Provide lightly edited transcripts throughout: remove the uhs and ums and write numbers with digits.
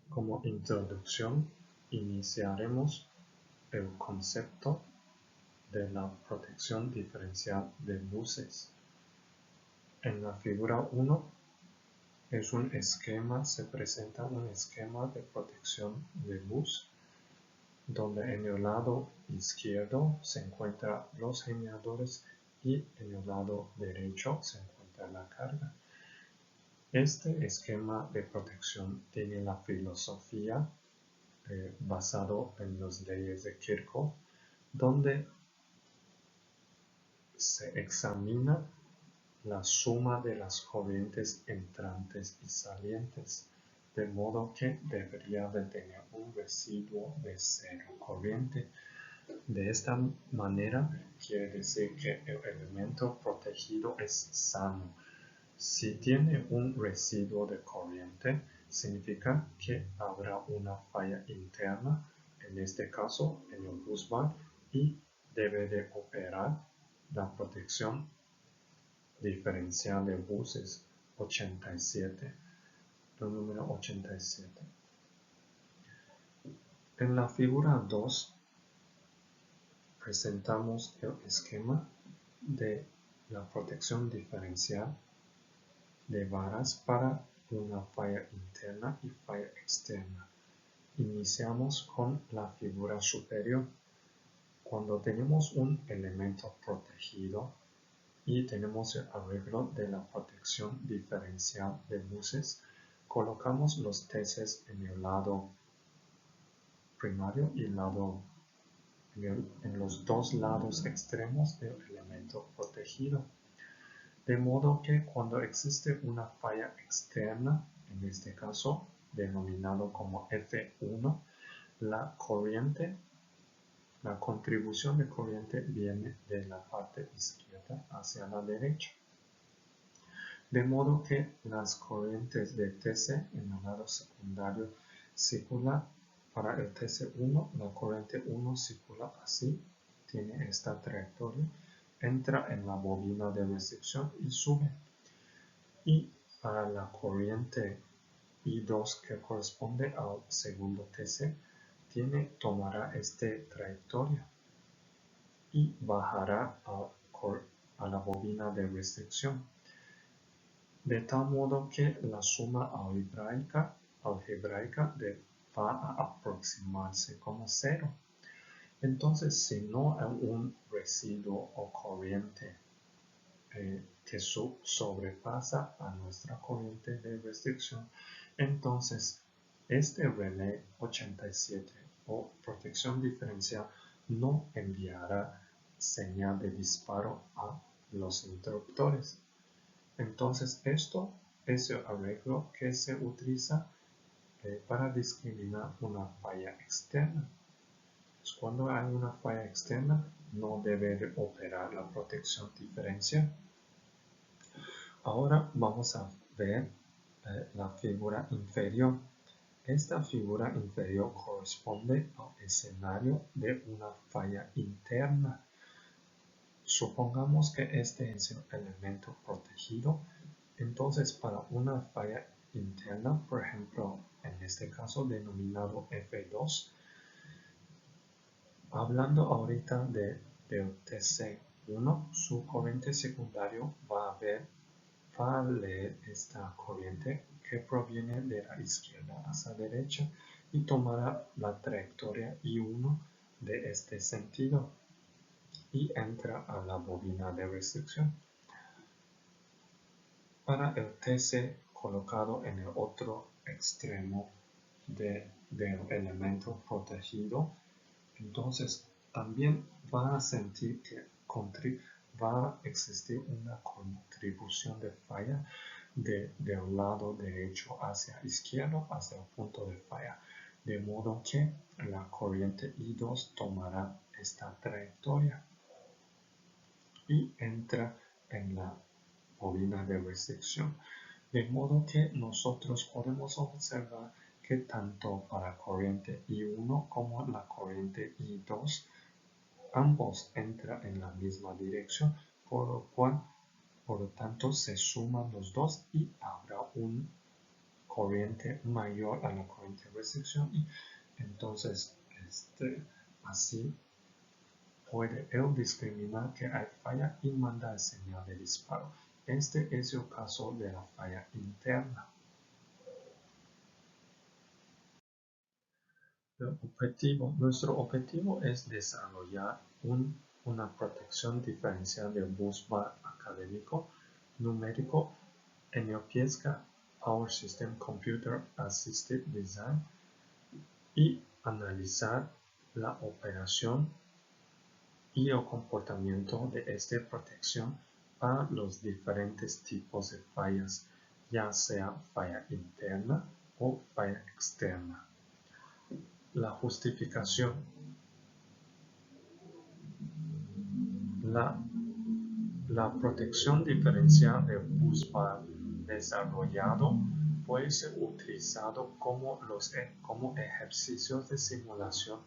Como introducción, iniciaremos el concepto de la protección diferencial de buses. En la figura 1 se presenta un esquema de protección de bus, donde en el lado izquierdo se encuentran los generadores y en el lado derecho se encuentra la carga. Este esquema de protección tiene la filosofía basado en las leyes de Kirchhoff, donde se examina la suma de las corrientes entrantes y salientes, de modo que debería de tener un residuo de cero corriente. De esta manera quiere decir que el elemento protegido es sano. Si tiene un residuo de corriente, significa que habrá una falla interna, en este caso en el busbar, y debe de operar la protección diferencial de buses 87, el número 87. En la figura 2 presentamos el esquema de la protección diferencial de varas para una falla interna y falla externa. Iniciamos con la figura superior. Cuando tenemos un elemento protegido y tenemos el arreglo de la protección diferencial de buses, colocamos los teces en el lado primario y en los dos lados extremos del elemento protegido. De modo que cuando existe una falla externa, en este caso denominado como F1, la contribución de corriente viene de la parte izquierda hacia la derecha. De modo que las corrientes de TC en el lado secundario circulan. Para el TC1, la corriente 1 circula así, tiene esta trayectoria, entra en la bobina de restricción y sube. Y para la corriente I2 que corresponde al segundo TC, tomará esta trayectoria y bajará a la bobina de restricción. De tal modo que la suma algebraica va a aproximarse como cero. Entonces, si no hay un residuo o corriente que sobrepasa a nuestra corriente de restricción, entonces este relé 87 o protección diferencial no enviará señal de disparo a los interruptores. Entonces esto es el arreglo que se utiliza para discriminar una falla externa. Pues cuando hay una falla externa, no debe de operar la protección diferencial. Ahora vamos a ver la figura inferior. Esta figura inferior corresponde al escenario de una falla interna. Supongamos que este es el elemento protegido. Entonces, para una falla interna, por ejemplo, en este caso denominado F2, hablando ahorita del TC1, su corriente secundario va a leer esta corriente que proviene de la izquierda hacia la derecha y tomará la trayectoria I1 de este sentido y entra a la bobina de restricción. Para el TC colocado en el otro extremo del elemento protegido, entonces también va a sentir que va a existir una contribución de falla del lado derecho hacia izquierdo, hacia el punto de falla, de modo que la corriente I2 tomará esta trayectoria y entra en la bobina de restricción, de modo que nosotros podemos observar que tanto para corriente I1 como la corriente I2 ambos entran en la misma dirección, por lo tanto se suman los dos y habrá un corriente mayor a la corriente de restricción y entonces así puede él discriminar que hay falla y mandar señal de disparo. Este es el caso de la falla interna. Nuestro objetivo es desarrollar una protección diferencial del busbar académico numérico en el PIESCA Power System Computer Assisted Design y analizar la operación y el comportamiento de esta protección para los diferentes tipos de fallas, ya sea falla interna o falla externa. La justificación. La protección diferencial de busbar desarrollado puede ser utilizado como ejercicios de simulación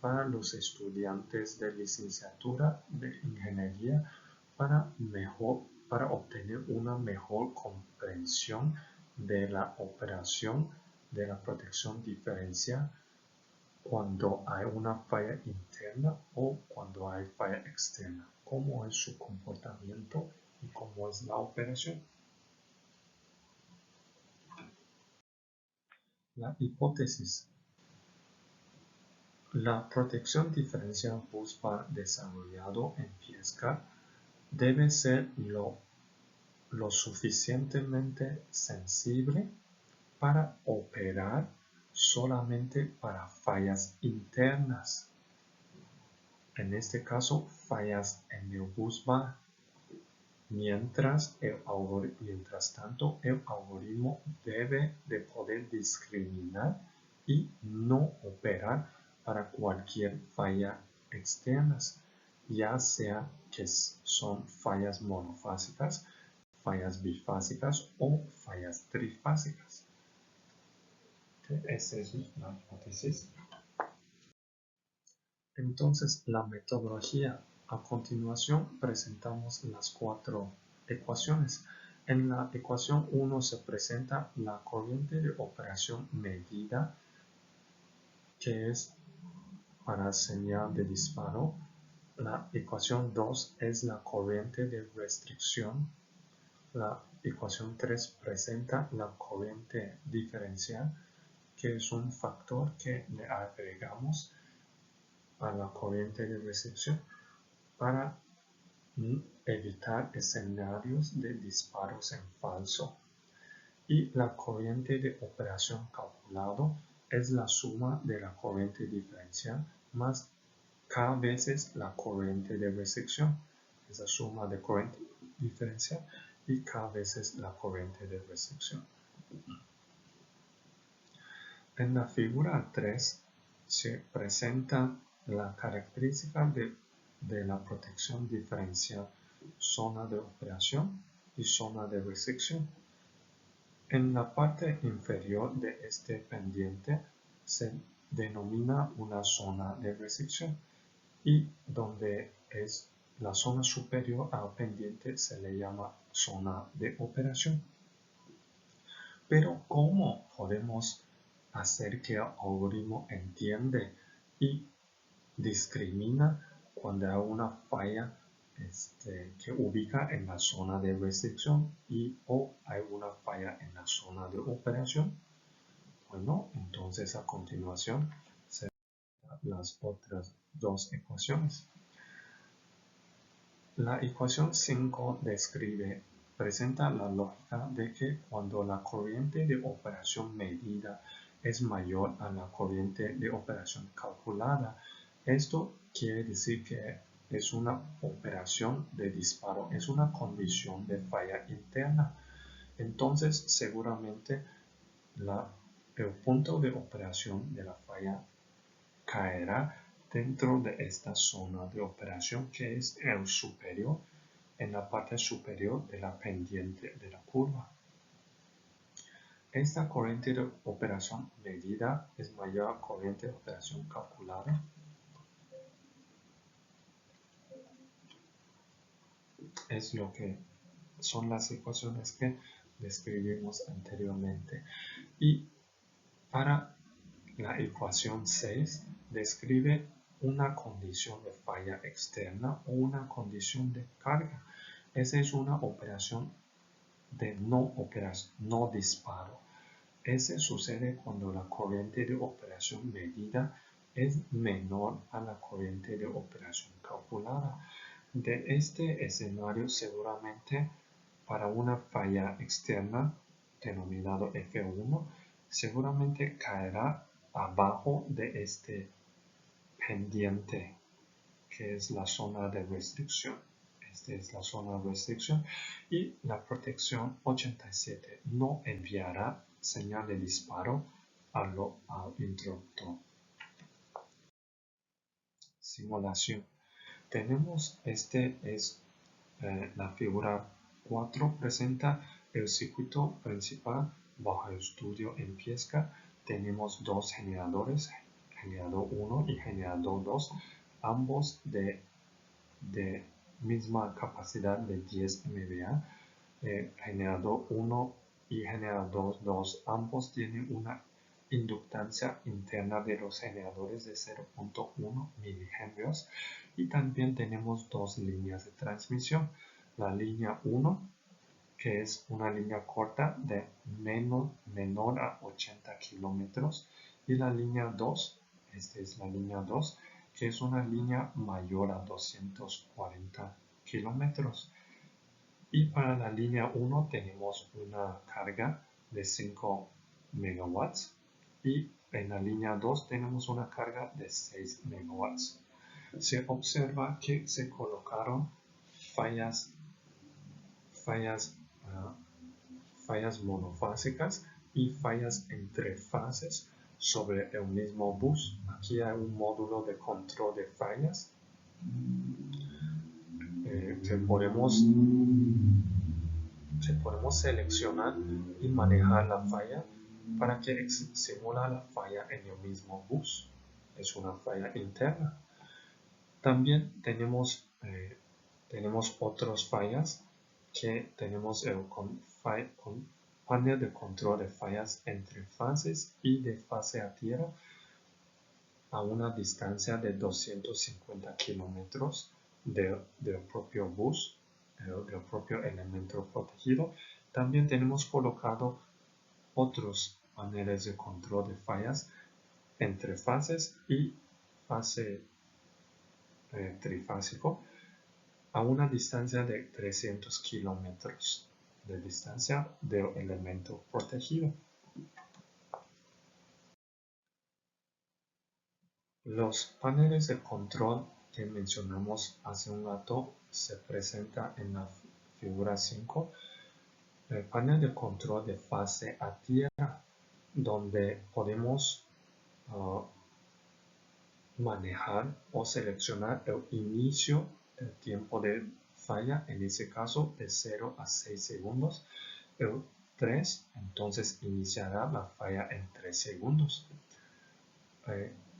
para los estudiantes de licenciatura de ingeniería para obtener una mejor comprensión de la operación de la protección diferencial cuando hay una falla interna o cuando hay falla externa, cómo es su comportamiento y cómo es la operación. La hipótesis. La protección diferencial busbar desarrollado en PIESCA debe ser lo suficientemente sensible para operar solamente para fallas internas. En este caso, fallas en el busbar. Mientras tanto, el algoritmo debe de poder discriminar y no operar para cualquier falla externas, ya sea que son fallas monofásicas, fallas bifásicas o fallas trifásicas. Esa es la hipótesis. Entonces, la metodología. A continuación, presentamos las 4 ecuaciones. En la ecuación 1 se presenta la corriente de operación medida, que es para señal de disparo. La ecuación 2 es la corriente de restricción. La ecuación 3 presenta la corriente diferencial, que es un factor que le agregamos a la corriente de restricción para evitar escenarios de disparos en falso. Y la corriente de operación calculado es la suma de la corriente diferencial más k veces la corriente de restricción. Es la suma de corriente diferencial y k veces la corriente de restricción. En la figura 3 se presenta la característica de la protección diferencial, zona de operación y zona de restricción. En la parte inferior de este pendiente se denomina una zona de restricción y donde es la zona superior al pendiente se le llama zona de operación. Pero ¿cómo podemos hacer que el algoritmo entiende y discrimina cuando hay una falla que ubica en la zona de restricción o hay una falla en la zona de operación? Bueno, entonces a continuación se ven las otras 2 ecuaciones. La ecuación 5 presenta la lógica de que cuando la corriente de operación medida es mayor a la corriente de operación calculada, esto quiere decir que es una operación de disparo, es una condición de falla interna. Entonces, seguramente el punto de operación de la falla caerá dentro de esta zona de operación que es el superior, en la parte superior de la pendiente de la curva. Esta corriente de operación medida es mayor a la corriente de operación calculada. Es lo que son las ecuaciones que describimos anteriormente. Y para la ecuación 6 describe una condición de falla externa o una condición de carga. Esa es una operación de no disparo. Ese sucede cuando la corriente de operación medida es menor a la corriente de operación calculada. De este escenario, seguramente para una falla externa denominado F1, seguramente caerá abajo de este pendiente que es la zona de restricción. Esta es la zona de restricción y la protección 87 no enviará señal de disparo al interruptor. Simulación. Tenemos, la figura 4 presenta el circuito principal bajo estudio en Piesca. Tenemos dos generadores, generador 1 y generador 2, ambos de misma capacidad de 10 MVA. Generador 1 y generador 2 ambos tienen una inductancia interna de los generadores de 0.1 milihenrios y también tenemos dos líneas de transmisión. La línea 1, que es una línea corta de menor a 80 kilómetros, y la línea 2, esta es la línea 2, que es una línea mayor a 240 kilómetros. Y para la línea 1 tenemos una carga de 5 megawatts y en la línea 2 tenemos una carga de 6 megawatts. Se observa que se colocaron fallas monofásicas y fallas entre fases sobre el mismo bus. Aquí hay un módulo de control de fallas que podemos seleccionar y manejar la falla para que simula la falla en el mismo bus. Es una falla interna. También tenemos otras fallas que tenemos el panel de control de fallas entre fases y de fase a tierra a una distancia de 250 kilómetros del propio bus, del propio elemento protegido. También tenemos colocado otros paneles de control de fallas entre fases y fase trifásico a una distancia de 300 kilómetros de distancia del elemento protegido. Los paneles de control que mencionamos hace un rato se presentan en la figura 5. El panel de control de fase a tierra, donde podemos manejar o seleccionar el inicio del tiempo de falla, en ese caso de 0 a 6 segundos. El 3, entonces iniciará la falla en 3 segundos.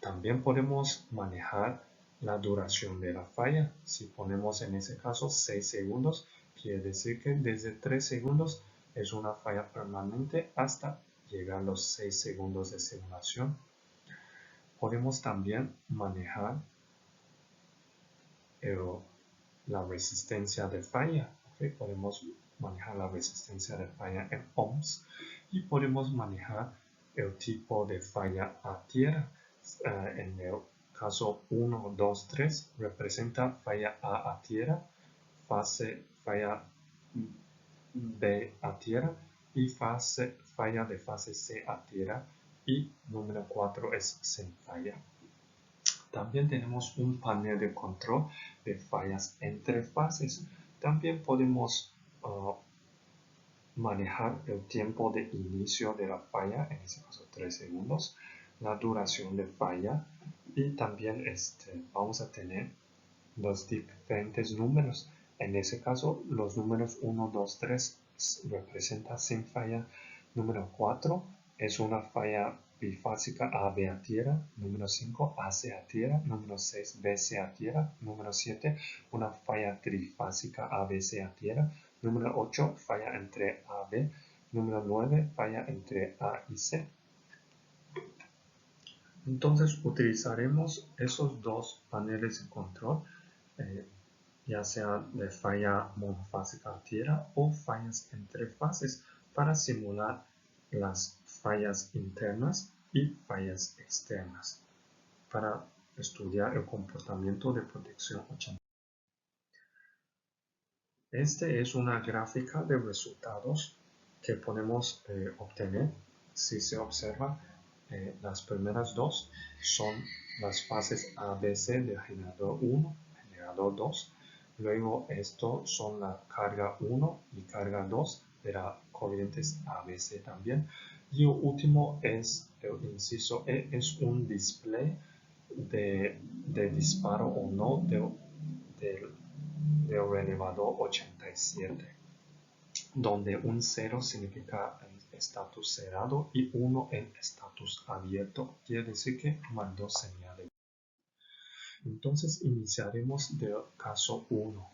También podemos manejar la duración de la falla. Si ponemos en ese caso 6 segundos, quiere decir que desde 3 segundos es una falla permanente hasta llegar a los 6 segundos de simulación. Podemos también manejar la resistencia de falla. Podemos manejar la resistencia de falla en ohms y podemos manejar el tipo de falla a tierra. En el caso 1, 2, 3 representa falla A a tierra, falla B a tierra y falla de fase C a tierra, y número 4 es sin falla. También tenemos un panel de control de fallas entre fases. También podemos manejar el tiempo de inicio de la falla, en este caso 3 segundos, la duración de falla, y también vamos a tener los diferentes números. En ese caso, los números 1, 2, 3 representan sin falla. Número 4 es una falla bifásica AB a tierra. Número 5, AC a tierra. Número 6, BC a tierra. Número 7, una falla trifásica ABC a tierra. Número 8, falla entre AB Número 9, falla entre A y C. Entonces utilizaremos esos dos paneles de control, ya sea de falla monofásica tierra o fallas entre fases, para simular las fallas internas y fallas externas, para estudiar el comportamiento de protección 80. Este es una gráfica de resultados que podemos obtener. Si se observa, las primeras dos son las fases ABC de generador 1, generador 2. Luego esto son la carga 1 y carga 2 de las corrientes ABC también. Y el último es el inciso E, es un display de disparo o no del relevador 87, donde un 0 significa el estatus cerrado y 1 el estatus abierto. Quiere decir que mandó señal de. Entonces iniciaremos del caso 1.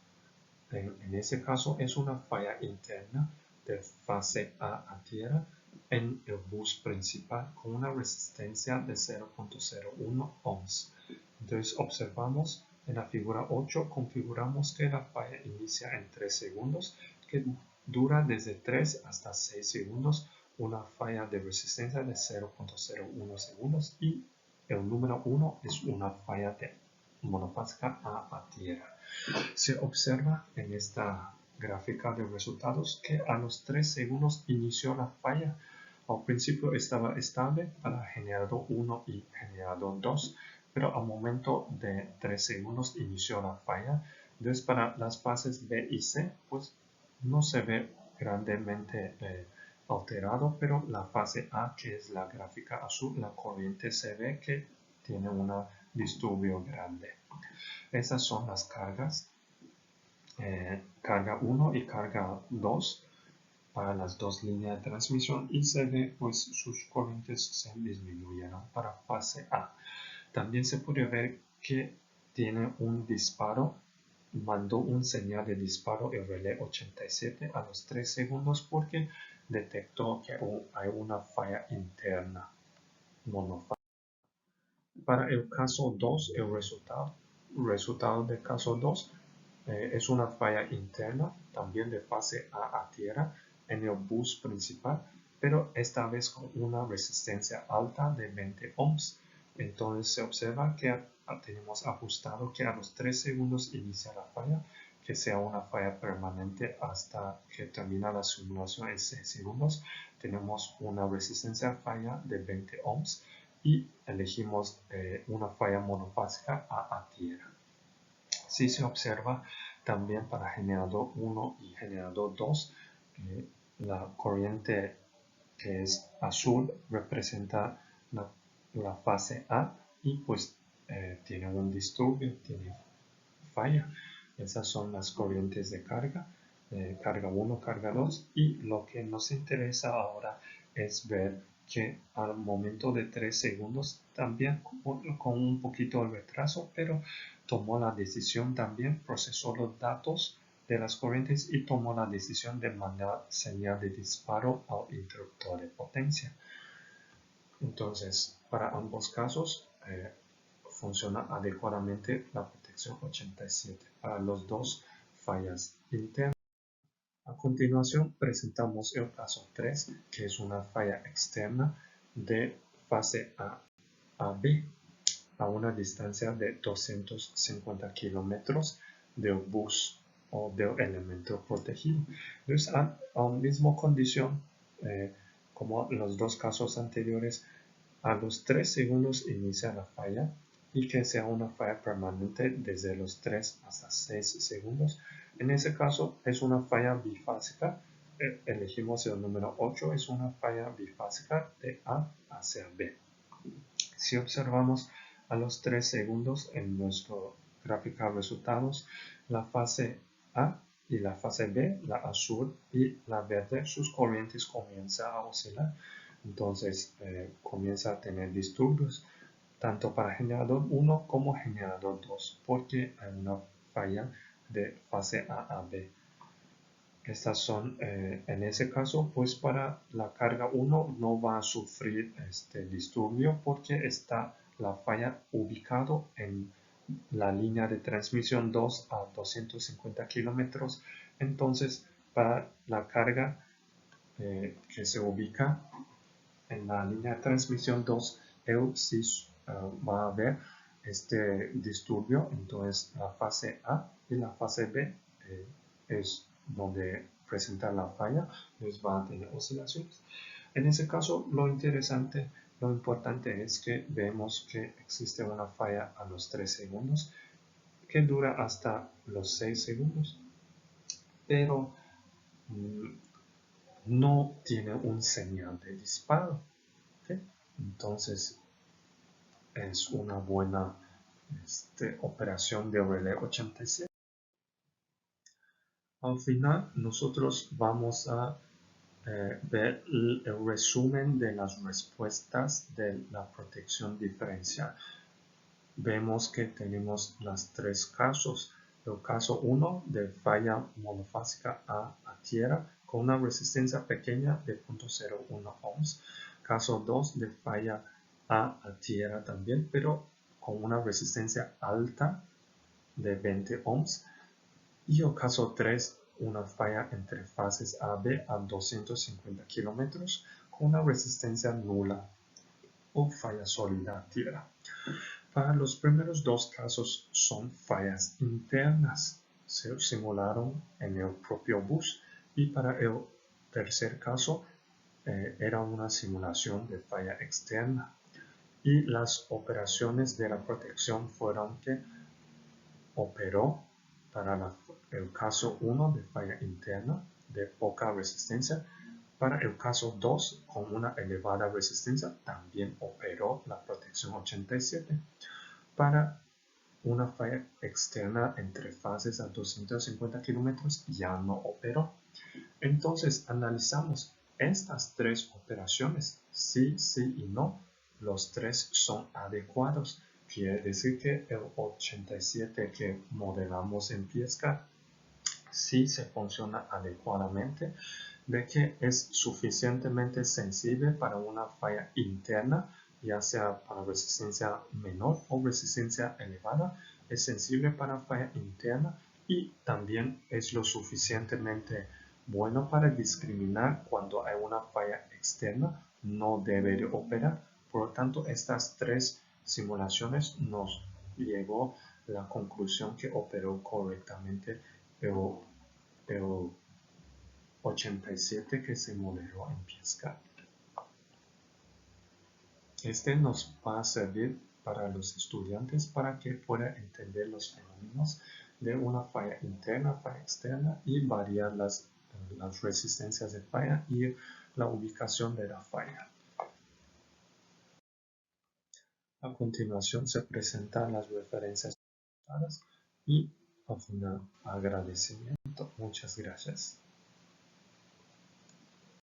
En ese caso es una falla interna de fase A tierra en el bus principal con una resistencia de 0.01 ohms. Entonces observamos en la figura 8, configuramos que la falla inicia en 3 segundos, que dura desde 3 hasta 6 segundos, una falla de resistencia de 0.01 segundos y el número 1 es una falla de monofásica A tierra. Se observa en esta gráfica de resultados que a los 3 segundos inició la falla. Al principio estaba estable para generador 1 y generador 2, pero al momento de 3 segundos inició la falla. Entonces para las fases B y C, pues no se ve grandemente alterado, pero la fase A, que es la gráfica azul, la corriente se ve que tiene un disturbio grande. Esas son las cargas, carga 1 y carga 2 para las dos líneas de transmisión, y se ve pues sus corrientes se disminuyeron para fase A. También se puede ver que tiene un disparo, mandó un señal de disparo el relé 87 a los 3 segundos porque detectó que hay una falla interna monofásica. Para el caso 2, el resultado del caso 2 es una falla interna, también de fase A tierra, en el bus principal, pero esta vez con una resistencia alta de 20 ohms. Entonces se observa que tenemos ajustado que a los 3 segundos inicia la falla, que sea una falla permanente hasta que termina la simulación en 6 segundos. Tenemos una resistencia falla de 20 ohms y elegimos una falla monofásica A tierra. Si se observa también para generador 1 y generador 2, la corriente que es azul representa la fase A y pues tiene un disturbio, tiene falla. Esas son las corrientes de carga, carga 1, carga 2, y lo que nos interesa ahora es ver que al momento de 3 segundos, también con un poquito de retraso, pero tomó la decisión también, procesó los datos de las corrientes y tomó la decisión de mandar señal de disparo al interruptor de potencia. Entonces, para ambos casos, funciona adecuadamente la protección 87 para los dos fallas internas. A continuación presentamos el caso 3, que es una falla externa de fase A B a una distancia de 250 kilómetros del bus o del elemento protegido. Entonces, a la misma condición como los dos casos anteriores, a los 3 segundos inicia la falla y que sea una falla permanente desde los 3 hasta 6 segundos. En ese caso es una falla bifásica. Elegimos el número 8, es una falla bifásica de A hacia B. Si observamos a los 3 segundos en nuestra gráfica de resultados, la fase A y la fase B, la azul y la verde, sus corrientes comienzan a oscilar. Entonces comienza a tener disturbios tanto para generador 1 como generador 2 porque hay una falla de fase A a B. Estas son, en ese caso, pues para la carga 1 no va a sufrir este disturbio porque está la falla ubicado en la línea de transmisión 2 a 250 kilómetros. Entonces, para la carga que se ubica en la línea de transmisión 2, él sí va a haber este disturbio. Entonces, la fase A y la fase B es donde presenta la falla, les va a tener oscilaciones. En ese caso, lo importante es que vemos que existe una falla a los 3 segundos que dura hasta los 6 segundos, pero no tiene un señal de disparo. ¿Okay? Entonces, es una buena operación de relé 87. Al final, nosotros vamos a ver el resumen de las respuestas de la protección diferencial. Vemos que tenemos los 3 casos. El caso 1 de falla monofásica a tierra con una resistencia pequeña de 0.01 ohms. Caso 2 de falla a tierra también, pero con una resistencia alta de 20 ohms. Y el caso 3, una falla entre fases AB a 250 kilómetros con una resistencia nula o falla sólida a tierra. Para los primeros 2 casos son fallas internas, se simularon en el propio bus, y para el tercer caso era una simulación de falla externa. Y las operaciones de la protección fueron que operó para el caso 1 de falla interna de poca resistencia. Para el caso 2 con una elevada resistencia también operó la protección 87. Para una falla externa entre fases a 250 kilómetros ya no operó. Entonces analizamos estas 3 operaciones, sí, sí y no. Los 3 son adecuados. Quiere decir que el 87 que modelamos en Piesca sí se funciona adecuadamente, de que es suficientemente sensible para una falla interna, ya sea para resistencia menor o resistencia elevada, es sensible para falla interna y también es lo suficientemente bueno para discriminar cuando hay una falla externa, no debe de operar. Por lo tanto, estas 3 simulaciones nos llegó a la conclusión que operó correctamente el 87 que se modeló en Piesca. Este nos va a servir para los estudiantes para que puedan entender los fenómenos de una falla interna, falla externa y variar las resistencias de falla y la ubicación de la falla. A continuación se presentan las referencias y al final agradecimiento. Muchas gracias.